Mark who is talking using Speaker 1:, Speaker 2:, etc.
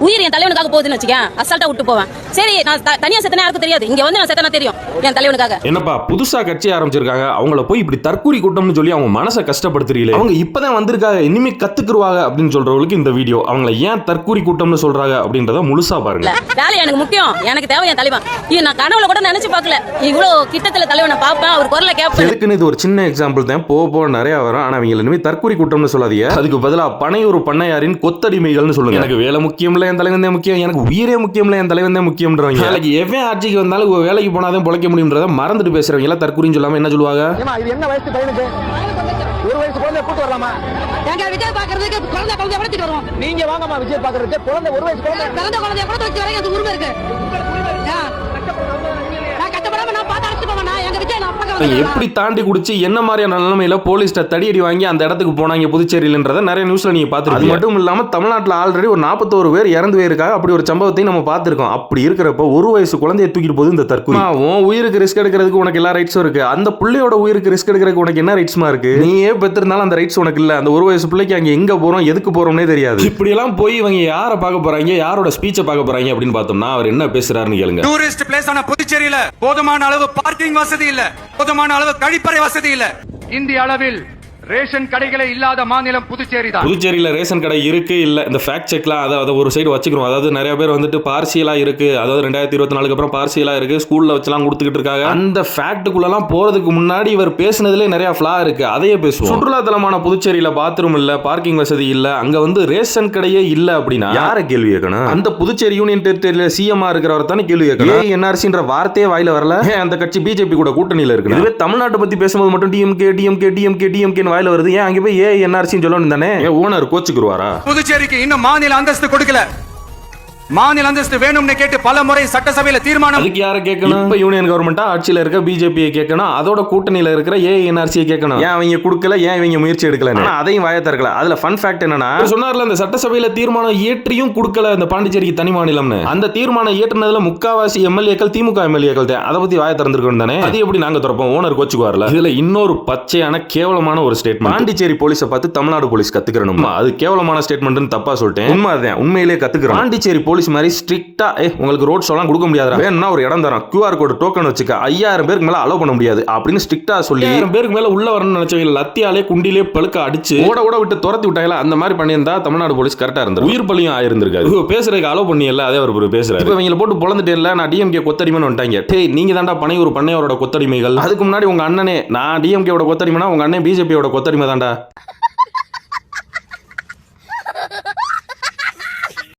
Speaker 1: உயிர் என் தலைவனுக்காக போகுதுன்னு வச்சுக்கேன், அசால்ட்டா விட்டு போவேன். சரி, நான் தனியா செத்தனா யாருக்கும் தெரியாது, இங்க வந்து நான் செத்தனா தெரியும் என் தலைவனுக்காக.
Speaker 2: என்னப்பா புதுசா கட்சி ஆரம்பிச்சிருக்காங்க, அவங்கள போய் இப்படி தற்கூரி கூட்டம்னு சொல்லி அவங்க மனசை கஷ்டப்படுத்துறீங்களே. அவங்க இப்பதான் வந்திருக்காங்க, இனிமே கத்துக்குருவாங்க அப்படின்னு சொல்றவங்களுக்கு இந்த வீடியோ. அவங்கள ஏன் தற்கூரி கூட்டம்னு சொல்றாங்க அப்படின்றத முழுசா பாருங்க.
Speaker 1: வேலை எனக்கு முக்கியம், எனக்கு தேவை என் தலைவன். இது நான் கனவுல கூட நினைச்சு பார்க்கல, இவ்வளவு கிட்டத்துல தலைவனை பார்ப்பேன், அவர் குரலை கேட்பேன்.
Speaker 2: எதுக்குன்னு இது ஒரு சின்ன எக்ஸாம்பிள் தான், போக நிறைய வரும். ஆனா அவங்க இனிமே தற்கூரி கூட்டம்னு சொல்லாதீங்க, அதுக்கு பதிலா பனையூர் பண்ணையாரின் கொத்தடிமைகள்னு சொல்லுங்க. எனக்கு வேலை முக்கியம் இல்ல, என் தலைவன் தான் முக்கியம், எனக்கு உயிரே முக்கியம் இல்ல, என் தலைவன் தான் முக்கியம்ன்றவங்க. வேலைக்கு எவன் ஆட்சிக்கு வந்தாலும் வேலைக்கு போனாதான் பொழைக்க முடியும்ன்றத மறந்துட்டு பேசுறவங்க எல்லாம் தற்கூரின்னு சொல்லாம என்ன சொல்லுவாங்க?
Speaker 3: இது என்ன வயசு பையனுக்கு? ஒரு வயசு குழந்தை கூட்டு வரலாமா?
Speaker 1: எங்க விஜய் பாக்குறதுக்கு குழந்தை வளர்த்துட்டு வருவோம்.
Speaker 3: நீங்க வாங்கம்மா விஜய் பாக்குறதுக்கு. குழந்தை ஒரு வயசு குழந்தை
Speaker 1: பிறந்த குழந்தைய கூட வச்சு வரைக்கும் அது உரிமை இருக்கு. நான் கஷ்டப்படாம நான் பார்த்து அழைச்சிட்டு போவேன். எங்க விஜய் நான் பக்கம்
Speaker 2: எப்படி தாண்டி குடிச்சு என்ன மாதிரியான நிலைமையில போலீஸ்ட தடியடி வாங்கி அந்த இடத்துக்கு போனாங்க புதுச்சேரியிலன்றத நிறைய நியூஸ்ல நீங்க பாத்துருக்கீங்க. அது மட்டும் இல்லாம தமிழ்நாட்டுல ஆல்ரெடி ஒரு 41 பேர் இறந்து போயிருக்காங்க. அப்படி ஒரு சம்பவத்தையும் நம்ம பார்த்திருக்கோம். அப்படி இருக்கிறப்ப ஒரு வயசு குழந்தையை தூக்கிட்டு போது இந்த தற்கொலை. உன் உயிருக்கு ரிஸ்க் எடுக்கிறதுக்கு உனக்கு எல்லா ரைட்ஸும் இருக்கு, அந்த பிள்ளையோட உயிருக்கு ரிஸ்க் எடுக்கிறதுக்கு உனக்கு என்ன ரைட்ஸ்மா இருக்கு? நீயே பெற்றிருந்தாலும் அந்த ரைட்ஸ் உனக்கு இல்ல. அந்த ஒரு வயசு பிள்ளைக்கு அங்க எங்க போறோம் எதுக்கு போறோம்னே தெரியாது. இப்படி எல்லாம் போய் இவங்க யாரை பார்க்க போறாங்க, யாரோட ஸ்பீச்சை பார்க்க போறாங்க அப்படின்னு பார்த்தோம்னா அவர் என்ன பேசுறாருன்னு கேளுங்க.
Speaker 4: டூரிஸ்ட் பிளேஸ் ஆன புதுச்சேரியில போதுமான அளவு பார்க்கிங் வசதி இல்ல, போதுமான அளவு கழிப்பறை வசதி இல்ல. இந்திய அளவில் ரேஷன் கடைகளே இல்லாத மாநிலம் புதுச்சேரி தான்.
Speaker 2: புதுச்சேரியில ரேஷன் கடை இருக்கு இல்ல, இந்த ஃபேக்ட் செக்லாம் அதை ஒரு சைடு வச்சுக்கிறோம். அதாவது நிறைய பேர் வந்துட்டு பார்சியலா இருக்கு, அதாவது 2024 அப்புறம் பார்சியலா இருக்கு, ஸ்கூல்ல வச்சுலாம் கொடுத்துக்கிட்டு இருக்காங்க. அந்த ஃபேக்ட்டுக்குள்ளலாம் போறதுக்கு முன்னாடி இவர் பேசினதுல நிறைய ஃபிளா இருக்கு, அதையே பேசுவோம். சுற்றுலா தலமான புதுச்சேரியில பாத்ரூம் இல்ல, பார்க்கிங் வசதி இல்ல, அங்க வந்து ரேஷன் கடையே இல்ல அப்படின்னா யாரை கேள்வி கேட்கணும்? அந்த புதுச்சேரி யூனியன் டெரிட்டரியில சிஎம் இருக்கிறவர் தானே கேள்வி கேட்கணும். என்ஆர்சின்ற வார்த்தையே வாயில வரல, அந்த கட்சி பிஜேபி கூட கூட்டணியில இருக்கு. இதுவே தமிழ்நாட்டை பத்தி பேசும்போது மட்டும் டிஎம்கே வாயில வருது. ஏன் அங்க போய் என்ஆர்சின்னு சொல்லணும் தானே? ஓனர் கோச்சுக்குருவாரா?
Speaker 4: புதுச்சேரிக்கு இன்னும் மாநில அந்தஸ்து கொடுக்கல. மாநில அந்தஸ்து வேணும்னு கேட்டு பல முறை சட்டசபையில தீர்மானம்.
Speaker 2: அதுக்கு யாரை கேட்கணும்? இப்ப யூனியன் கவர்மெண்டா ஆட்சியில இருக்க பிஜேபியை கேட்கணும், அதோட கூட்டணியில இருக்கிற ஏஎன்ஆர்சியை கேட்கணும். ஏன் அவங்க கொடுக்கல, ஏன் இவங்க முயற்சி எடுக்கல? அதையும் வாய திறக்கல. அதுல ஃபன் ஃபேக்ட் என்னன்னா, சொன்னார்ல இந்த சட்டசபையில தீர்மானம் ஏற்றியும் கொடுக்கல இந்த பாண்டிச்சேரிக்கு தனி மாநிலம்னு. அந்த தீர்மானம் ஏற்றினதுல முக்காவாசி எம்எல்ஏக்கள் திமுக எம்எல்ஏக்கள் தான். அதை பத்தி வாய திறந்திருக்கணும் தானே? அது எப்படி நாங்க திறப்போம்? ஓனர் கோச்சுக்கு வரல. இதுல இன்னொரு பச்சையான கேவலமான ஒரு ஸ்டேட்மெண்ட். பாண்டிச்சேரி போலீஸை பார்த்து தமிழ்நாடு போலீஸ் கத்துக்கணும். அது கேவலமான ஸ்டேட்மெண்ட், தப்பா சொல்லிட்டேன். உண்மை அதுதான், உண்மையிலே கத்துக்கிறோம். பாண்டிச்சேரி போலீஸ் மாதிரி ஸ்ட்ரிக்ட்டா உங்களுக்கு ரோட்ஸ் எல்லாம் கொடுக்க முடியாது, வேணும்னா ஒரு இடம் தரோம், QR கோட் டோக்கன் வச்சுக்க, 5000 பேருக்கு மேல அலோவ் பண்ண முடியாது அப்படின்னு ஸ்ட்ரிக்ட்டா சொல்லி 1000 பேருக்கு மேல உள்ள வரணும்னு நினைச்சவங்க லத்தியாலே குண்டிலே பழுக்க அடிச்சு ஓட விட்டு துரத்தி விட்டாங்களா? அந்த மாதிரி பண்ணியிருந்தா தமிழ்நாடு போலீஸ் கரெக்டா இருந்தது, உயிர் பலியும் ஆயிருந்திருக்காது. பேசுறதுக்கு அலோவ் பண்ணியல்ல, அதே ஒரு பேசுறாரு. இப்போ இவங்களை போட்டு பொழந்துட்டே இல்ல, நான் டிஎம்கே கொத்தடிமைன்னு வந்துட்டாங்க. டேய், நீங்க தாண்டா பனையூர் பண்ணையோட கொத்தடிமைகள். அதுக்கு முன்னாடி உங்க அண்ணனே நான் டிஎம்கேவோட கொத்தடிமைனா உங்க அண்ணன் பிஜேபியோட கொத்தடிமை தாண்டா.